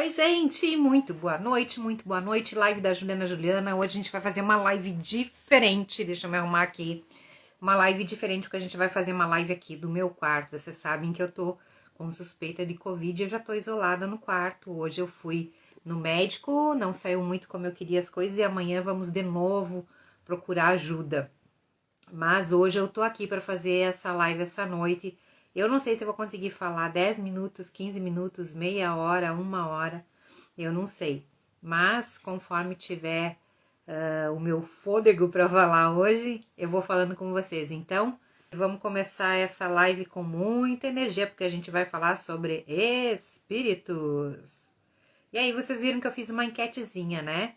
Oi, gente, muito boa noite, live da Juliana Juliana. Hoje a gente vai fazer uma live diferente, deixa eu me arrumar aqui. Uma live diferente, porque a gente vai fazer uma live aqui do meu quarto. Vocês sabem que eu tô com suspeita de Covid e eu já tô isolada no quarto. Hoje eu fui no médico, não saiu muito como eu queria as coisas e amanhã vamos de novo procurar ajuda. Mas hoje eu tô aqui para fazer essa live essa noite. Eu não sei se eu vou conseguir falar 10 minutos, 15 minutos, meia hora, uma hora. Eu não sei. Mas conforme tiver o meu fôlego para falar hoje, eu vou falando com vocês. Então, vamos começar essa live com muita energia, porque a gente vai falar sobre espíritos. E aí, vocês viram que eu fiz uma enquetezinha, né?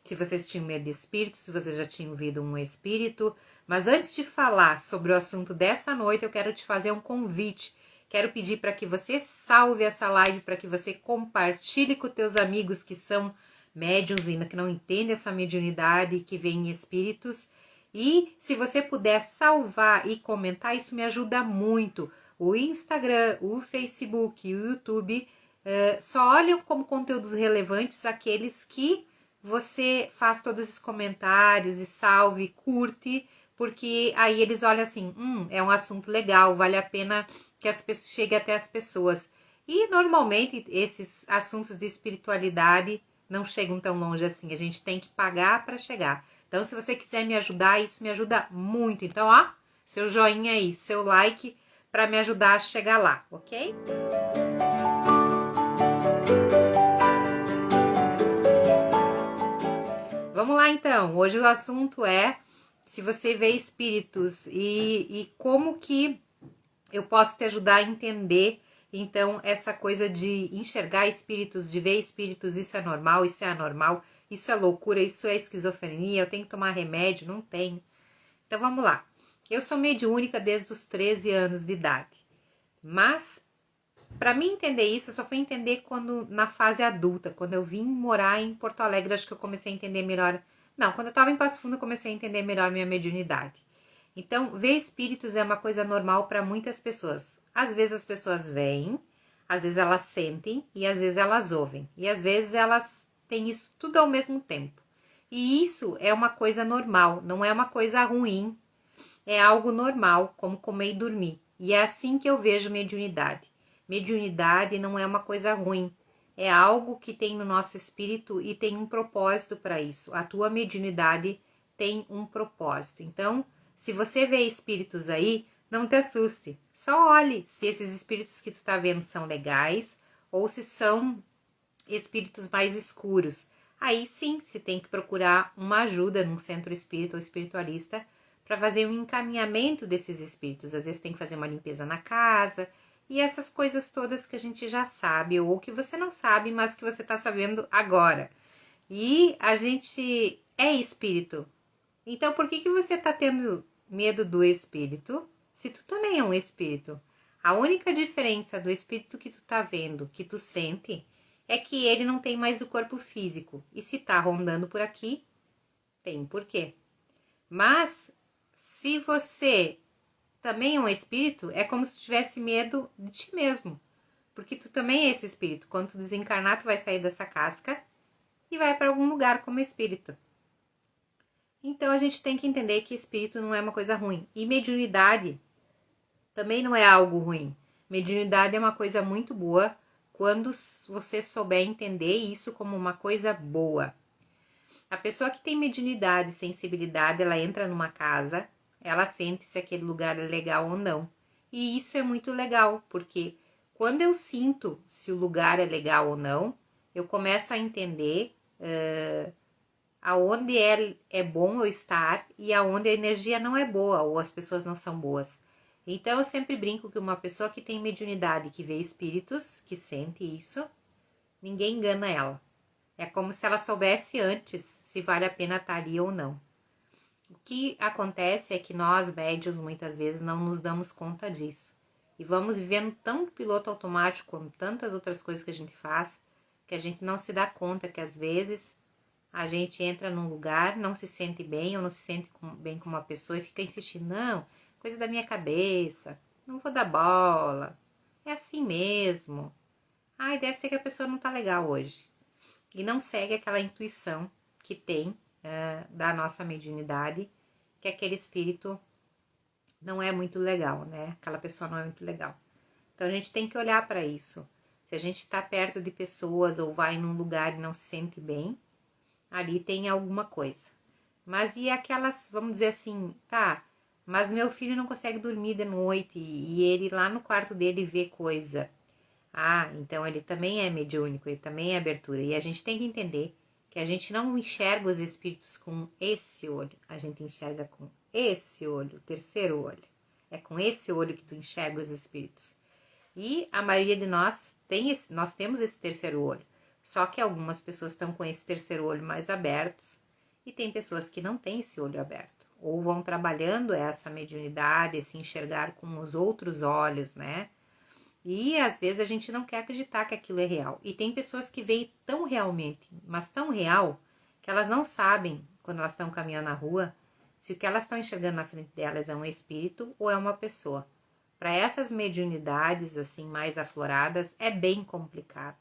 Se vocês tinham medo de espírito, se vocês já tinham visto um espírito. Mas antes de falar sobre o assunto dessa noite, eu quero te fazer um convite. Quero pedir para que você salve essa live, para que você compartilhe com teus amigos que são médiums ainda, que não entendem essa mediunidade, que veem espíritos. E se você puder salvar e comentar, isso me ajuda muito. O Instagram, o Facebook e o YouTube só olham como conteúdos relevantes aqueles que você faz todos esses comentários e salve, curte, porque aí eles olham assim, é um assunto legal, vale a pena que as pessoas cheguem até as pessoas. E normalmente esses assuntos de espiritualidade não chegam tão longe assim, a gente tem que pagar para chegar. Então, se você quiser me ajudar, isso me ajuda muito. Então, ó, seu joinha aí, seu like para me ajudar a chegar lá, ok? Vamos lá então, hoje o assunto é se você vê espíritos e como que eu posso te ajudar a entender então essa coisa de enxergar espíritos, de ver espíritos, isso é normal, isso é anormal, isso é loucura, isso é esquizofrenia, eu tenho que tomar remédio, não tenho. Então vamos lá, eu sou mediúnica desde os 13 anos de idade, mas para mim entender isso, eu só fui entender quando na fase adulta, quando eu vim morar em Porto Alegre, acho que eu comecei a entender melhor. Não, quando eu estava em Passo Fundo, eu comecei a entender melhor minha mediunidade. Então, ver espíritos é uma coisa normal para muitas pessoas. Às vezes as pessoas veem, às vezes elas sentem e às vezes elas ouvem. E às vezes elas têm isso tudo ao mesmo tempo. E isso é uma coisa normal, não é uma coisa ruim, é algo normal, como comer e dormir. E é assim que eu vejo mediunidade. Mediunidade não é uma coisa ruim, é algo que tem no nosso espírito e tem um propósito para isso. A tua mediunidade tem um propósito. Então, se você vê espíritos aí, não te assuste. Só olhe se esses espíritos que tu tá vendo são legais ou se são espíritos mais escuros. Aí sim, se tem que procurar uma ajuda num centro espírita ou espiritualista para fazer um encaminhamento desses espíritos. Às vezes tem que fazer uma limpeza na casa e essas coisas todas que a gente já sabe ou que você não sabe, mas que você está sabendo agora. E a gente é espírito. Então por que você está tendo medo do espírito se tu também é um espírito? A única diferença do espírito que tu tá vendo, que tu sente, é que ele não tem mais o corpo físico. E se tá rondando por aqui, tem um porquê. Mas, se você também é um espírito, é como se tivesse medo de ti mesmo. Porque tu também é esse espírito. Quando tu desencarnar, tu vai sair dessa casca e vai para algum lugar como espírito. Então, a gente tem que entender que espírito não é uma coisa ruim. E mediunidade também não é algo ruim. Mediunidade é uma coisa muito boa quando você souber entender isso como uma coisa boa. A pessoa que tem mediunidade, sensibilidade, ela entra numa casa, ela sente se aquele lugar é legal ou não. E isso é muito legal, porque quando eu sinto se o lugar é legal ou não, eu começo a entender aonde é bom eu estar e aonde a energia não é boa ou as pessoas não são boas. Então eu sempre brinco que uma pessoa que tem mediunidade, que vê espíritos, que sente isso, ninguém engana ela. É como se ela soubesse antes se vale a pena estar ali ou não. O que acontece é que nós, médios, muitas vezes não nos damos conta disso. E vamos vivendo tão piloto automático como tantas outras coisas que a gente faz, que a gente não se dá conta que às vezes a gente entra num lugar, não se sente bem ou não se sente bem com uma pessoa e fica insistindo, não, coisa da minha cabeça, não vou dar bola, é assim mesmo. Ai, deve ser que a pessoa não tá legal hoje. E não segue aquela intuição que tem da nossa mediunidade, que aquele espírito não é muito legal, né? Aquela pessoa não é muito legal. Então a gente tem que olhar para isso. Se a gente está perto de pessoas ou vai num lugar e não se sente bem, ali tem alguma coisa. Mas e aquelas, vamos dizer assim, tá, mas meu filho não consegue dormir de noite e ele lá no quarto dele vê coisa. Ah, então ele também é mediúnico, ele também é abertura. E a gente tem que entender que a gente não enxerga os espíritos com esse olho, a gente enxerga com esse olho, o terceiro olho. É com esse olho que tu enxerga os espíritos. E a maioria de nós nós temos esse terceiro olho. Só que algumas pessoas estão com esse terceiro olho mais abertos e tem pessoas que não têm esse olho aberto. Ou vão trabalhando essa mediunidade, esse enxergar com os outros olhos, né? E às vezes a gente não quer acreditar que aquilo é real. E tem pessoas que veem tão realmente, mas tão real, que elas não sabem, quando elas estão caminhando na rua, se o que elas estão enxergando na frente delas é um espírito ou é uma pessoa. Para essas mediunidades assim mais afloradas é bem complicado,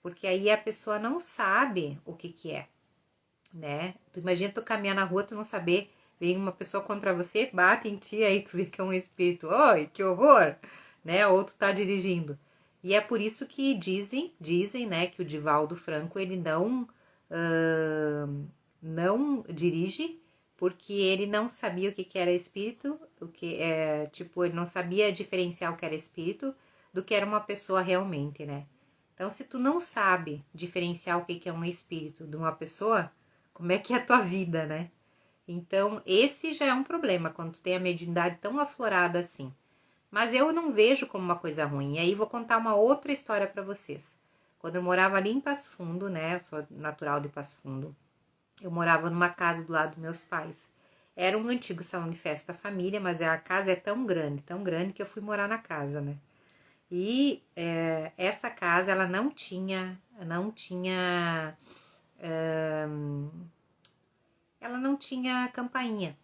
porque aí a pessoa não sabe o que é, né? Tu imagina tu caminhar na rua, tu não saber, vem uma pessoa contra você, bate em ti, aí tu vê que é um espírito. Oi, que horror! Né? Ou tu tá dirigindo. E é por isso que dizem, né, que o Divaldo Franco, ele não dirige, porque ele não sabia o que era espírito, tipo, ele não sabia diferenciar o que era espírito do que era uma pessoa realmente, né? Então, se tu não sabe diferenciar o que é um espírito de uma pessoa, como é que é a tua vida, né? Então, esse já é um problema, quando tu tem a mediunidade tão aflorada assim. Mas eu não vejo como uma coisa ruim. E aí vou contar uma outra história para vocês. Quando eu morava ali em Passo Fundo, né? Eu sou natural de Passo Fundo. Eu morava numa casa do lado dos meus pais. Era um antigo salão de festa da família, mas a casa é tão grande que eu fui morar na casa, né? E essa casa, ela ela não tinha campainha.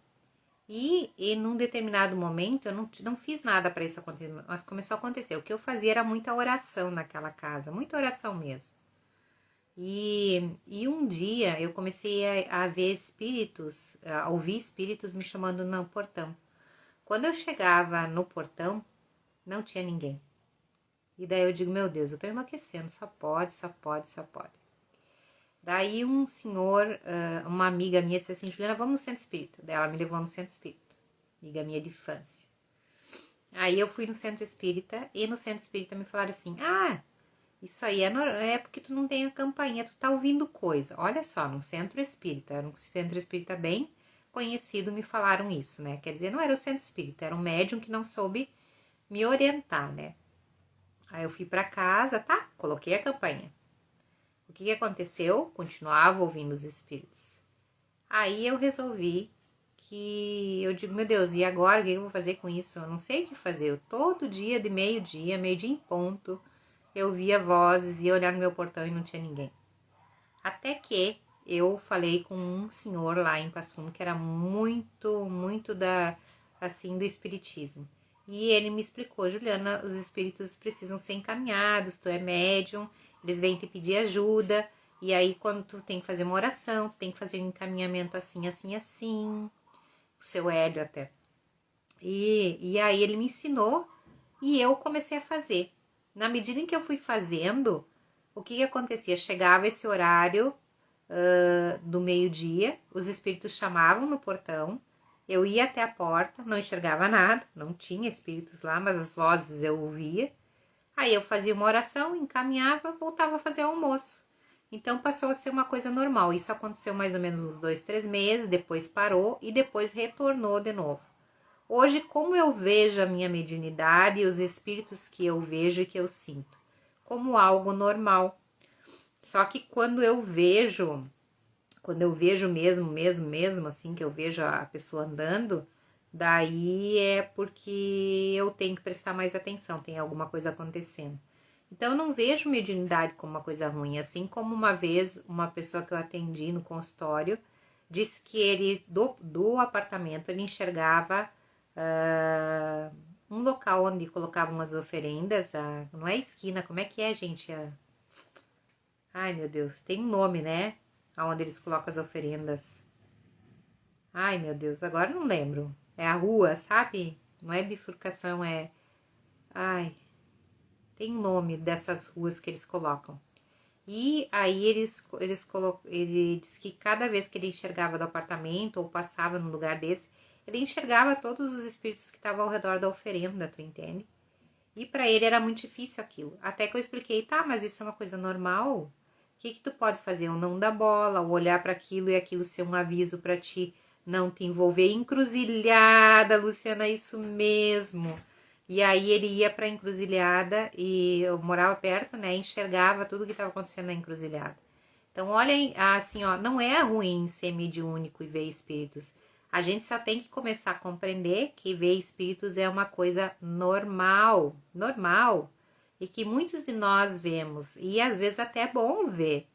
E num determinado momento eu não fiz nada para isso acontecer, mas começou a acontecer. O que eu fazia era muita oração naquela casa, muita oração mesmo. E um dia eu comecei a ver espíritos, a ouvir espíritos me chamando no portão. Quando eu chegava no portão, não tinha ninguém. E daí eu digo, meu Deus, eu tô enlouquecendo, só pode, só pode, só pode. Daí um senhor, uma amiga minha disse assim, Juliana, vamos no centro espírita. Daí ela me levou no centro espírita, amiga minha de infância. Aí eu fui no centro espírita e no centro espírita me falaram assim, isso aí é porque tu não tem a campainha, tu tá ouvindo coisa. Olha só, no centro espírita, era um centro espírita bem conhecido, me falaram isso, né? Quer dizer, não era o centro espírita, era um médium que não soube me orientar, né? Aí eu fui pra casa, tá? Coloquei a campainha. O que aconteceu? Continuava ouvindo os espíritos. Aí eu resolvi eu digo, meu Deus, e agora o que eu vou fazer com isso? Eu não sei o que fazer. Todo dia, de meio-dia em ponto, eu via vozes, ia olhar no meu portão e não tinha ninguém. Até que eu falei com um senhor lá em Passo Fundo que era muito do espiritismo. E ele me explicou, Juliana, os espíritos precisam ser encaminhados, tu é médium, eles vêm te pedir ajuda, e aí quando tu tem que fazer uma oração, tu tem que fazer um encaminhamento assim, o seu Hélio até. E aí ele me ensinou e eu comecei a fazer. Na medida em que eu fui fazendo, o que acontecia? Chegava esse horário do meio-dia, os espíritos chamavam no portão, eu ia até a porta, não enxergava nada, não tinha espíritos lá, mas as vozes eu ouvia. Aí eu fazia uma oração, encaminhava, voltava a fazer o almoço. Então passou a ser uma coisa normal. Isso aconteceu mais ou menos uns 2, 3 meses, depois parou e depois retornou de novo. Hoje, como eu vejo a minha mediunidade e os espíritos que eu vejo e que eu sinto? Como algo normal. Só que quando eu vejo mesmo, assim, que eu vejo a pessoa andando, daí é porque eu tenho que prestar mais atenção, tem alguma coisa acontecendo. Então, eu não vejo mediunidade como uma coisa ruim, assim como uma vez uma pessoa que eu atendi no consultório disse que ele, do apartamento, ele enxergava um local onde colocavam umas oferendas, não é esquina, como é que é, gente? Ai, meu Deus, tem um nome, né? Aonde eles colocam as oferendas. Ai, meu Deus, agora não lembro. É a rua, sabe? Não é bifurcação, é... Ai, tem um nome dessas ruas que eles colocam. E aí ele disse que cada vez que ele enxergava do apartamento ou passava num lugar desse, ele enxergava todos os espíritos que estavam ao redor da oferenda, tu entende? E para ele era muito difícil aquilo. Até que eu expliquei, tá, mas isso é uma coisa normal? O que que tu pode fazer? Ou não dar bola, ou olhar para aquilo e aquilo ser um aviso para ti não te envolver. Encruzilhada, Luciana, isso mesmo. E aí ele ia pra encruzilhada e eu morava perto, né? Enxergava tudo que estava acontecendo na encruzilhada. Então, olhem, assim, ó, não é ruim ser mediúnico e ver espíritos. A gente só tem que começar a compreender que ver espíritos é uma coisa normal, normal, e que muitos de nós vemos, e às vezes até é bom ver.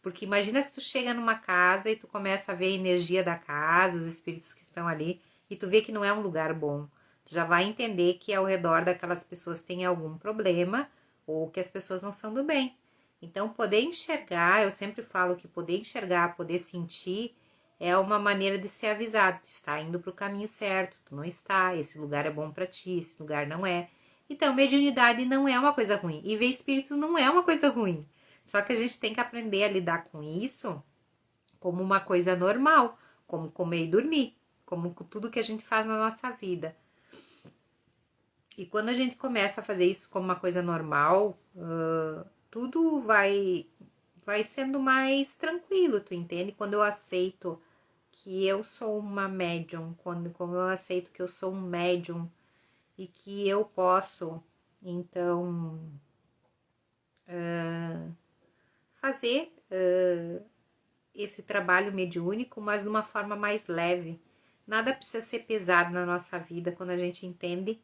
Porque imagina se tu chega numa casa e tu começa a ver a energia da casa, os espíritos que estão ali, e tu vê que não é um lugar bom. Tu já vai entender que ao redor daquelas pessoas tem algum problema, ou que as pessoas não são do bem. Então, poder enxergar, eu sempre falo que poder enxergar, poder sentir, é uma maneira de ser avisado. Tu está indo para o caminho certo, tu não está, esse lugar é bom para ti, esse lugar não é. Então, mediunidade não é uma coisa ruim. E ver espírito não é uma coisa ruim. Só que a gente tem que aprender a lidar com isso como uma coisa normal, como comer e dormir, como tudo que a gente faz na nossa vida. E quando a gente começa a fazer isso como uma coisa normal, tudo vai sendo mais tranquilo, tu entende? Quando eu aceito que eu sou uma médium, quando eu aceito que eu sou um médium e que eu posso, então, fazer esse trabalho mediúnico, mas de uma forma mais leve. Nada precisa ser pesado na nossa vida quando a gente entende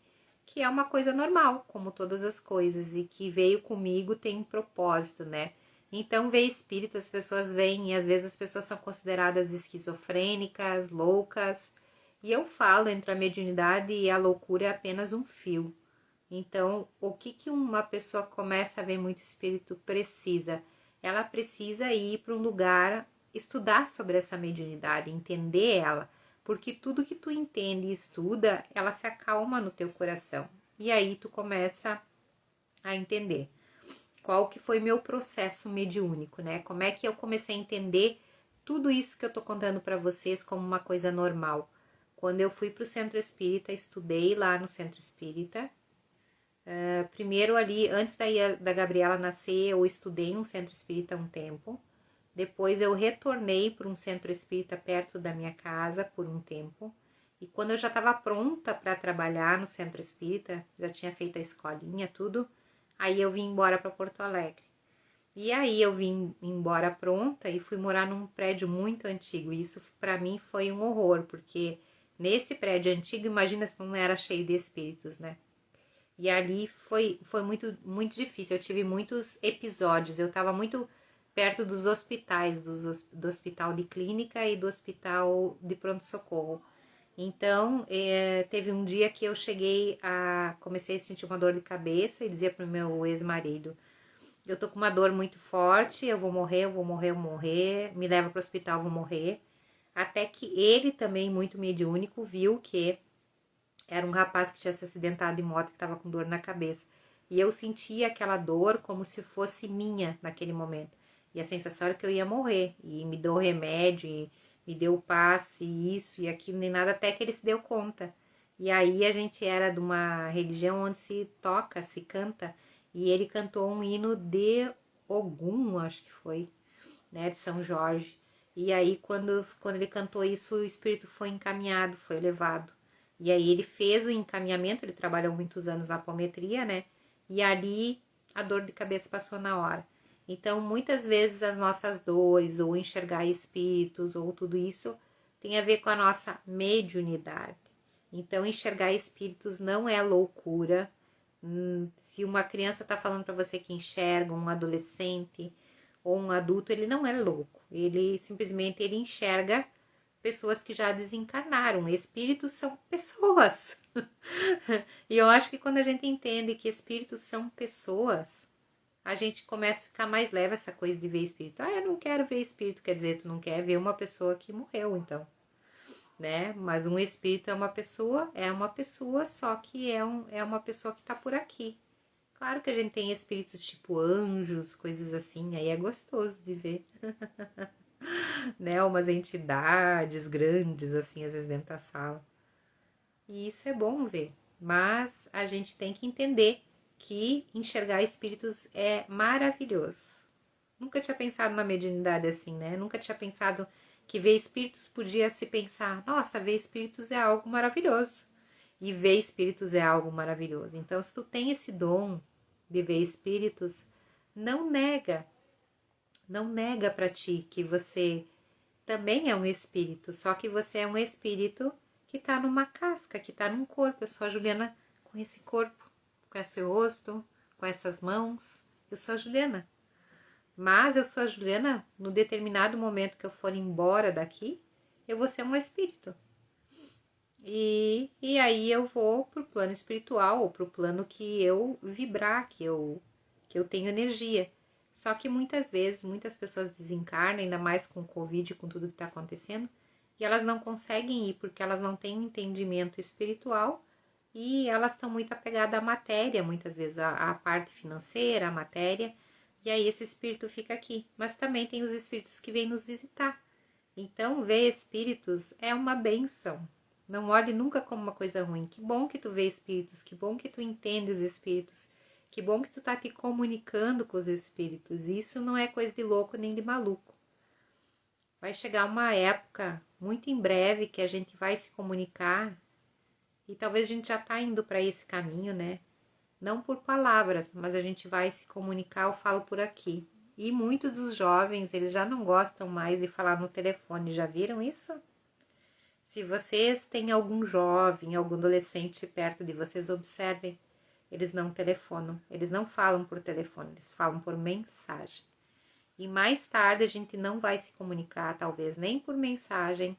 que é uma coisa normal, como todas as coisas, e que veio comigo tem um propósito, né? Então, ver espírito, as pessoas veem, e às vezes as pessoas são consideradas esquizofrênicas, loucas, e eu falo, entre a mediunidade e a loucura é apenas um fio. Então, o que que uma pessoa começa a ver muito espírito precisa? Ela precisa ir para um lugar, estudar sobre essa mediunidade, entender ela, porque tudo que tu entende e estuda, ela se acalma no teu coração. E aí tu começa a entender qual que foi meu processo mediúnico, né? Como é que eu comecei a entender tudo isso que eu tô contando para vocês como uma coisa normal. Quando eu fui pro centro espírita, estudei lá no centro espírita. Primeiro ali, antes da Gabriela nascer, eu estudei em um centro espírita um tempo. Depois eu retornei para um centro espírita perto da minha casa por um tempo. E quando eu já estava pronta para trabalhar no centro espírita, já tinha feito a escolinha, tudo, aí eu vim embora para Porto Alegre. E aí eu vim embora pronta e fui morar num prédio muito antigo. E isso para mim foi um horror, porque nesse prédio antigo, imagina se não era cheio de espíritos, né? E ali foi muito, muito difícil. Eu tive muitos episódios. Eu estava muito perto dos hospitais, do hospital de clínica e do hospital de pronto-socorro. Então, teve um dia que eu comecei a sentir uma dor de cabeça e dizia pro meu ex-marido, eu tô com uma dor muito forte, eu vou morrer, eu vou morrer, eu vou morrer, me leva pro hospital, eu vou morrer. Até que ele também, muito mediúnico, viu que era um rapaz que tinha se acidentado de moto, que estava com dor na cabeça. E eu sentia aquela dor como se fosse minha naquele momento. E a sensação era que eu ia morrer. E me deu remédio, e me deu o passe, isso e aquilo, nem nada, até que ele se deu conta. E aí a gente era de uma religião onde se toca, se canta. E ele cantou um hino de Ogum, acho que foi, né, de São Jorge. E aí quando ele cantou isso, o espírito foi encaminhado, foi levado. E aí ele fez o encaminhamento, ele trabalhou muitos anos na apometria, né? E ali a dor de cabeça passou na hora. Então, muitas vezes as nossas dores, ou enxergar espíritos, ou tudo isso, tem a ver com a nossa mediunidade. Então, enxergar espíritos não é loucura. Se uma criança está falando para você que enxerga, um adolescente ou um adulto, ele não é louco. Ele simplesmente ele enxerga pessoas que já desencarnaram. Espíritos são pessoas. E eu acho que quando a gente entende que espíritos são pessoas, a gente começa a ficar mais leve essa coisa de ver espírito. Ah, eu não quero ver espírito, quer dizer, tu não quer ver uma pessoa que morreu, então, né? Mas um espírito é uma pessoa, só que é uma pessoa que tá por aqui. Claro que a gente tem espíritos tipo anjos, coisas assim, aí é gostoso de ver, né? Umas entidades grandes, assim, às vezes dentro da sala. E isso é bom ver, mas a gente tem que entender que enxergar espíritos é maravilhoso. Nunca tinha pensado na mediunidade assim, né? Nunca tinha pensado que ver espíritos podia se pensar, nossa, ver espíritos é algo maravilhoso. E ver espíritos é algo maravilhoso. Então, se tu tem esse dom de ver espíritos, não nega, não nega para ti que você também é um espírito, só que você é um espírito que tá numa casca, que tá num corpo. Eu sou a Juliana com esse corpo, com esse rosto, com essas mãos. Eu sou a Juliana. Mas eu sou a Juliana, no determinado momento que eu for embora daqui, eu vou ser um espírito. E aí eu vou pro plano espiritual, ou pro plano que eu vibrar, que eu tenho energia. Só que muitas vezes, muitas pessoas desencarnam, ainda mais com o Covid, com tudo que está acontecendo, e elas não conseguem ir porque elas não têm um entendimento espiritual e elas estão muito apegadas à matéria, muitas vezes à parte financeira, à matéria, e aí esse espírito fica aqui. Mas também tem os espíritos que vêm nos visitar. Então, ver espíritos é uma benção. Não olhe nunca como uma coisa ruim. Que bom que tu vê espíritos, que bom que tu entende os espíritos, que bom que tu tá te comunicando com os espíritos. Isso não é coisa de louco nem de maluco. Vai chegar uma época, muito em breve, que a gente vai se comunicar e talvez a gente já tá indo para esse caminho, né? Não por palavras, mas a gente vai se comunicar, eu falo por aqui. E muitos dos jovens, eles já não gostam mais de falar no telefone, já viram isso? Se vocês têm algum jovem, algum adolescente perto de vocês, observem. Eles não telefonam, eles não falam por telefone, eles falam por mensagem. E mais tarde a gente não vai se comunicar, talvez nem por mensagem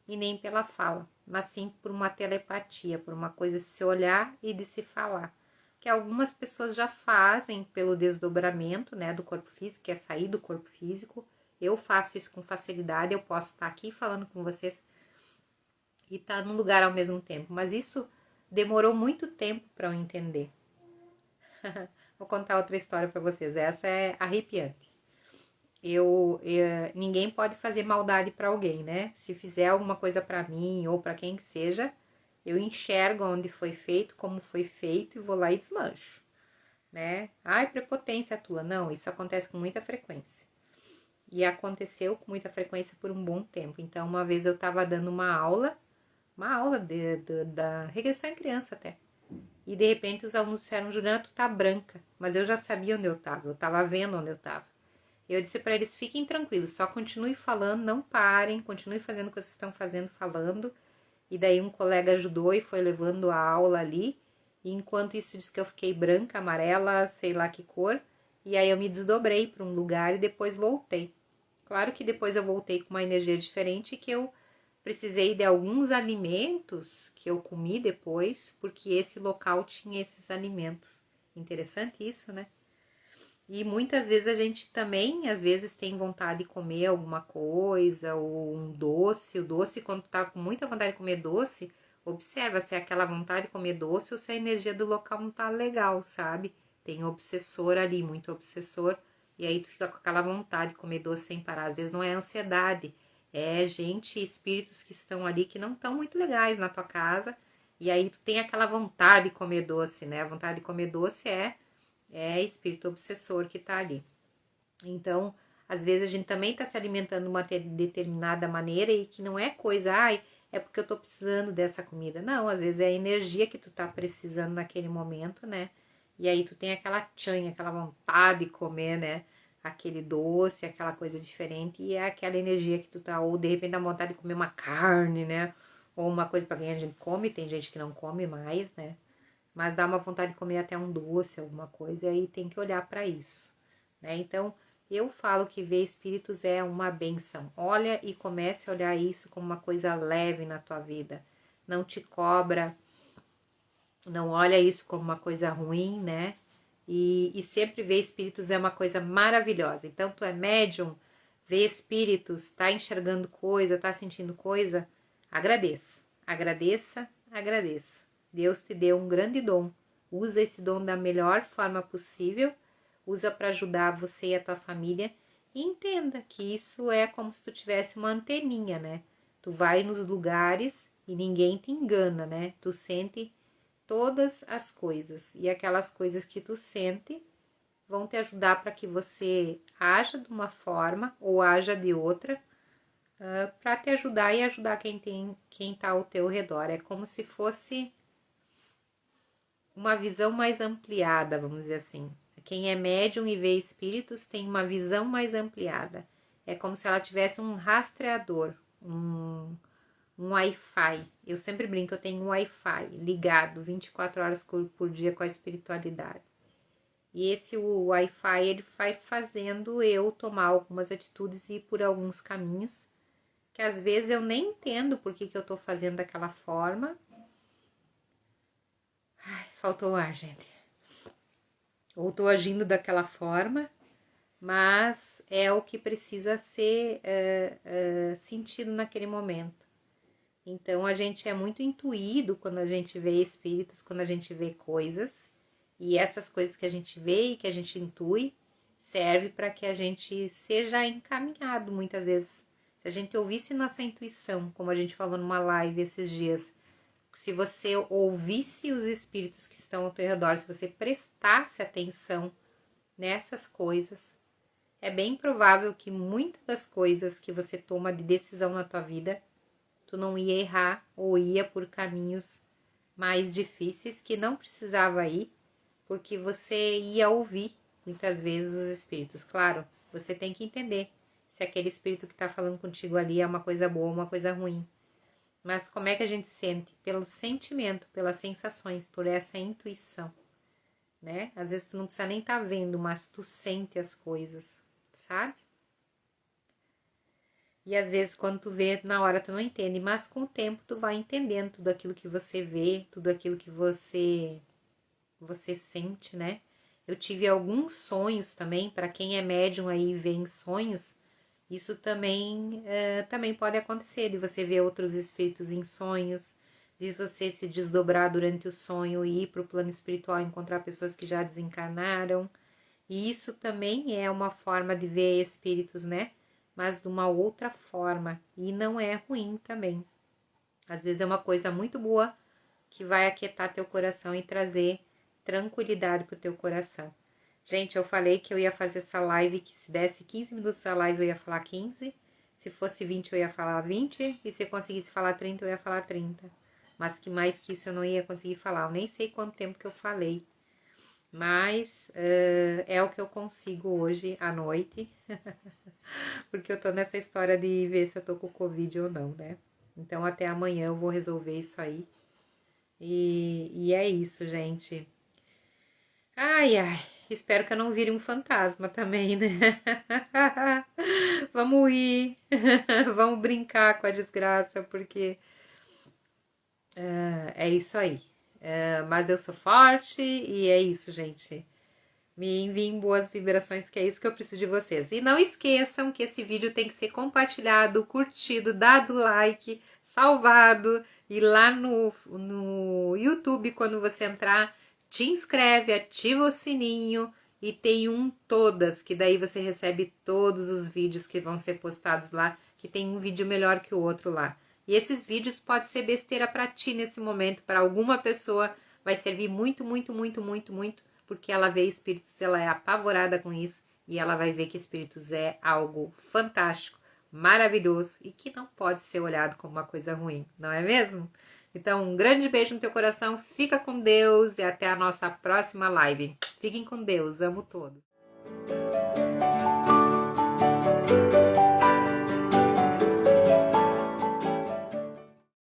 e nem pela fala, mas sim por uma telepatia, por uma coisa de se olhar e de se falar. Que algumas pessoas já fazem pelo desdobramento, né, do corpo físico, que é sair do corpo físico. Eu faço isso com facilidade, eu posso estar aqui falando com vocês e estar num lugar ao mesmo tempo, mas isso demorou muito tempo para eu entender. Vou contar outra história para vocês, essa é arrepiante. Ninguém pode fazer maldade para alguém, né? Se fizer alguma coisa para mim ou para quem que seja, eu enxergo onde foi feito, como foi feito e vou lá e desmancho, né? Ai, prepotência tua. Não, isso acontece com muita frequência. E aconteceu com muita frequência por um bom tempo. Então, uma vez eu tava dando uma aula da regressão em criança até. E de repente os alunos disseram, Juliana, tu tá branca. Mas eu já sabia onde eu tava vendo onde eu tava. Eu disse para eles, fiquem tranquilos, só continue falando, não parem, continue fazendo o que vocês estão fazendo, falando. E daí um colega ajudou e foi levando a aula ali. E enquanto isso disse que eu fiquei branca, amarela, sei lá que cor. E aí eu me desdobrei para um lugar e depois voltei. Claro que depois eu voltei com uma energia diferente, que eu precisei de alguns alimentos que eu comi depois, porque esse local tinha esses alimentos. Interessante isso, né? E muitas vezes a gente também, às vezes, tem vontade de comer alguma coisa, ou um doce. O doce, quando tu tá com muita vontade de comer doce, observa se é aquela vontade de comer doce ou se a energia do local não tá legal, sabe? Tem obsessor ali, muito obsessor, e aí tu fica com aquela vontade de comer doce sem parar. Às vezes não é ansiedade, é gente, espíritos que estão ali que não estão muito legais na tua casa, e aí tu tem aquela vontade de comer doce, né? A vontade de comer doce é espírito obsessor que tá ali. Então, às vezes a gente também tá se alimentando de uma determinada maneira e que não é coisa, ai, é porque eu tô precisando dessa comida. Não, às vezes é a energia que tu tá precisando naquele momento, né? E aí tu tem aquela tchanha, aquela vontade de comer, né? Aquele doce, aquela coisa diferente, e é aquela energia que tu tá, ou de repente dá vontade de comer uma carne, né? Ou uma coisa para quem a gente come, tem gente que não come mais, né? Mas dá uma vontade de comer até um doce, alguma coisa, e aí tem que olhar para isso, né? Então, Eu falo que ver espíritos é uma benção. Olha e comece a olhar isso como uma coisa leve na tua vida. Não te cobra, não olha isso como uma coisa ruim, né? E sempre ver espíritos é uma coisa maravilhosa. Então, tu é médium, vê espíritos, tá enxergando coisa, tá sentindo coisa, agradeça, agradeça, agradeça. Deus te deu um grande dom. Usa esse dom da melhor forma possível, usa para ajudar você e a tua família. E entenda que isso é como se tu tivesse uma anteninha, né? Tu vai nos lugares e ninguém te engana, né? Tu sente todas as coisas, e aquelas coisas que tu sente vão te ajudar para que você haja de uma forma ou haja de outra, para te ajudar e ajudar quem tá ao teu redor. É como se fosse uma visão mais ampliada, vamos dizer assim. Quem é médium e vê espíritos tem uma visão mais ampliada. É como se ela tivesse um rastreador, um Wi-Fi. Eu sempre brinco, eu tenho um Wi-Fi ligado 24 horas por dia com a espiritualidade. E esse Wi-Fi, ele vai fazendo eu tomar algumas atitudes e ir por alguns caminhos que às vezes eu nem entendo por que eu tô fazendo daquela forma. Ai, faltou o ar, gente. Ou tô agindo daquela forma, mas é o que precisa ser sentido naquele momento. Então, a gente é muito intuído quando a gente vê espíritos, quando a gente vê coisas. E essas coisas que a gente vê e que a gente intui, serve para que a gente seja encaminhado muitas vezes. Se a gente ouvisse nossa intuição, como a gente falou numa live esses dias, se você ouvisse os espíritos que estão ao teu redor, se você prestasse atenção nessas coisas, é bem provável que muitas das coisas que você toma de decisão na tua vida, tu não ia errar ou ia por caminhos mais difíceis que não precisava ir, porque você ia ouvir muitas vezes os espíritos. Claro, você tem que entender se aquele espírito que está falando contigo ali é uma coisa boa ou uma coisa ruim. Mas como é que a gente sente? Pelo sentimento, pelas sensações, por essa intuição, né? Às vezes tu não precisa nem estar vendo, mas tu sente as coisas, sabe? E às vezes quando tu vê, na hora tu não entende, mas com o tempo tu vai entendendo tudo aquilo que você vê, tudo aquilo que você sente, né? Eu tive alguns sonhos também, para quem é médium aí e vê em sonhos, isso também pode acontecer, de você ver outros espíritos em sonhos, de você se desdobrar durante o sonho e ir para o plano espiritual, encontrar pessoas que já desencarnaram. E isso também é uma forma de ver espíritos, né? Mas de uma outra forma. E não é ruim também. Às vezes é uma coisa muito boa que vai aquietar teu coração e trazer tranquilidade pro teu coração. Gente, eu falei que eu ia fazer essa live, que se desse 15 minutos a live eu ia falar 15, se fosse 20 eu ia falar 20, e se eu conseguisse falar 30 eu ia falar 30. Mas que mais que isso eu não ia conseguir falar, eu nem sei quanto tempo que eu falei. Mas é o que eu consigo hoje à noite, porque eu tô nessa história de ver se eu tô com Covid ou não, né? Então até amanhã eu vou resolver isso aí. E é isso, gente. Ai, ai, espero que eu não vire um fantasma também, né? Vamos rir, vamos brincar com a desgraça, porque é isso aí. Mas eu sou forte e é isso, gente. Me enviem boas vibrações, que é isso que eu preciso de vocês. E não esqueçam que esse vídeo tem que ser compartilhado, curtido, dado like, salvado. E lá no YouTube, quando você entrar, te inscreve, ativa o sininho e tem um todas, que daí você recebe todos os vídeos que vão ser postados lá, que tem um vídeo melhor que o outro lá. E esses vídeos podem ser besteira para ti nesse momento, para alguma pessoa vai servir muito, muito, muito, muito, muito, porque ela vê espíritos, ela é apavorada com isso e ela vai ver que espíritos é algo fantástico, maravilhoso e que não pode ser olhado como uma coisa ruim, não é mesmo? Então, um grande beijo no teu coração, fica com Deus e até a nossa próxima live. Fiquem com Deus, amo todos.